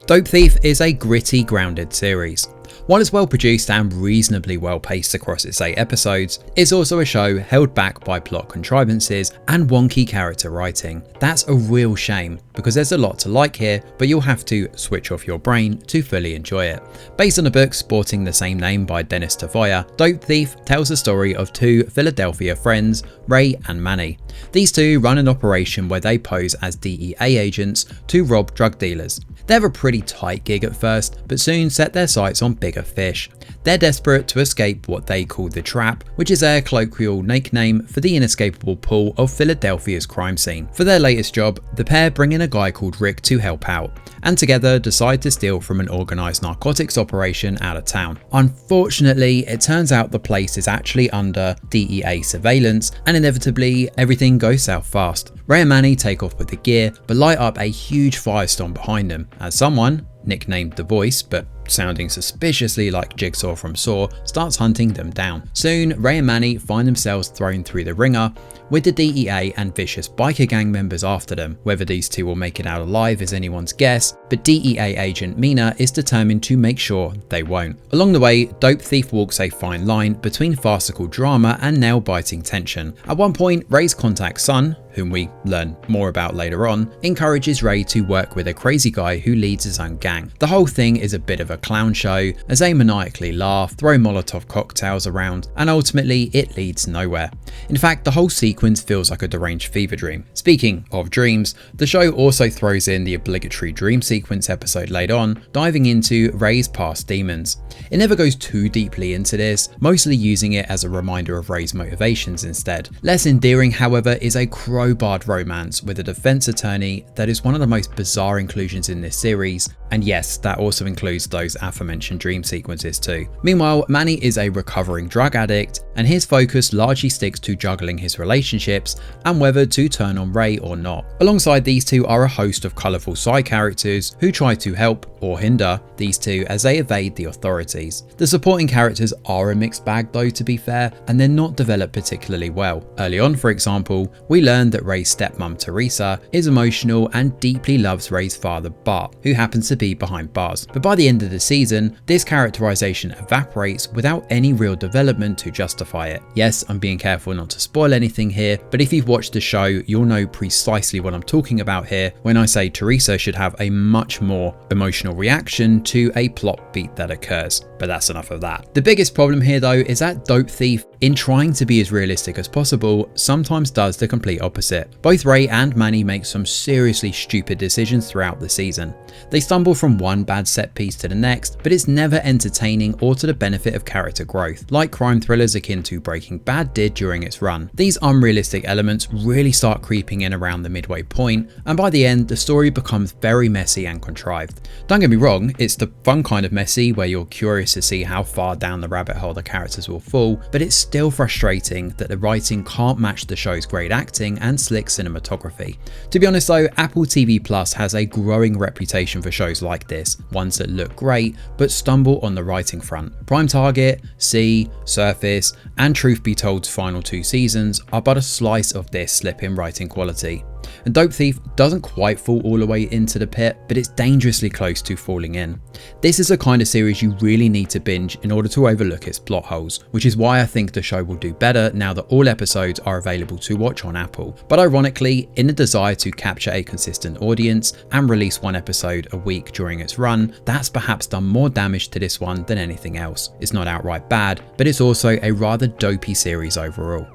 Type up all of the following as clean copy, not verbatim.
Dope Thief is a gritty, grounded series. While it's well produced and reasonably well paced across its 8 episodes, it's also a show held back by plot contrivances and wonky character writing. That's a real shame, because there's a lot to like here, but you'll have to switch off your brain to fully enjoy it. Based on a book sporting the same name by Dennis Tavoya, Dope Thief tells the story of 2 Philadelphia friends, Ray and Manny. These 2 run an operation where they pose as DEA agents to rob drug dealers. They have a pretty tight gig at first, but soon set their sights on bigger fish. They're desperate to escape what they call the Trap, which is their colloquial nickname for the inescapable pool of Philadelphia's crime scene. For their latest job, the pair bring in a guy called Rick to help out, and together decide to steal from an organised narcotics operation out of town. Unfortunately, it turns out the place is actually under DEA surveillance, and inevitably everything goes south fast. Ray and Manny take off with the gear, but light up a huge firestorm behind them, as someone, nicknamed The Voice, but sounding suspiciously like Jigsaw from Saw, starts hunting them down. Soon, Ray and Manny find themselves thrown through the ringer, with the DEA and vicious biker gang members after them. Whether these 2 will make it out alive is anyone's guess, but DEA agent Mina is determined to make sure they won't. Along the way, Dope Thief walks a fine line between farcical drama and nail-biting tension. At one point, Ray's contact son, whom we learn more about later on, encourages Ray to work with a crazy guy who leads his own gang. The whole thing is a bit of a clown show as they maniacally laugh, throw Molotov cocktails around, and ultimately it leads nowhere. In fact, the whole sequence feels like a deranged fever dream. Speaking of dreams, the show also throws in the obligatory dream sequence episode later on, diving into Ray's past demons. It never goes too deeply into this, mostly using it as a reminder of Ray's motivations instead. Less endearing, however, is a crowbarred romance with a defense attorney that is one of the most bizarre inclusions in this series, and yes, that also includes those aforementioned dream sequences too. Meanwhile, Manny is a recovering drug addict, and his focus largely sticks to juggling his relationships and whether to turn on Ray or not. Alongside these 2 are a host of colourful side characters who try to help or hinder these 2 as they evade the authorities. The supporting characters are a mixed bag though, to be fair, and they're not developed particularly well. Early on, for example, we learn that Ray's stepmom Teresa is emotional and deeply loves Ray's father Bart, who happens to be behind bars. But by the end of the season, this characterization evaporates without any real development to justify it. Yes, I'm being careful not to spoil anything here, but if you've watched the show, you'll know precisely what I'm talking about here when I say Teresa should have a much more emotional reaction to a plot beat that occurs. But that's enough of that. The biggest problem here though is that Dope Thief, in trying to be as realistic as possible, sometimes does the complete opposite. Both Ray and Manny make some seriously stupid decisions throughout the season. They stumble from one bad set piece to the next, but it's never entertaining or to the benefit of character growth, like crime thrillers akin to Breaking Bad did during its run. These unrealistic elements really start creeping in around the midway point, and by the end, the story becomes very messy and contrived. Don't get me wrong, it's the fun kind of messy where you're curious to see how far down the rabbit hole the characters will fall, but it's still frustrating that the writing can't match the show's great acting and slick cinematography. To be honest though, Apple TV Plus has a growing reputation for shows like this, ones that look great but stumble on the writing front. Prime Target, See, Surface, and Truth Be Told's final 2 seasons are but a slice of this slip in writing quality. And Dope Thief doesn't quite fall all the way into the pit, but it's dangerously close to falling in. This is a kind of series you really need to binge in order to overlook its plot holes, which is why I think the show will do better now that all episodes are available to watch on Apple. But ironically, in the desire to capture a consistent audience and release 1 episode a week during its run, that's perhaps done more damage to this one than anything else. It's not outright bad, but it's also a rather dopey series overall.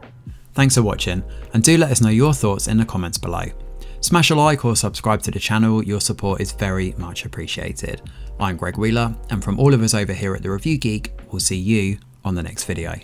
Thanks for watching, and do let us know your thoughts in the comments below. Smash a like or subscribe to the channel, your support is very much appreciated. I'm Greg Wheeler, and from all of us over here at The Review Geek, we'll see you on the next video.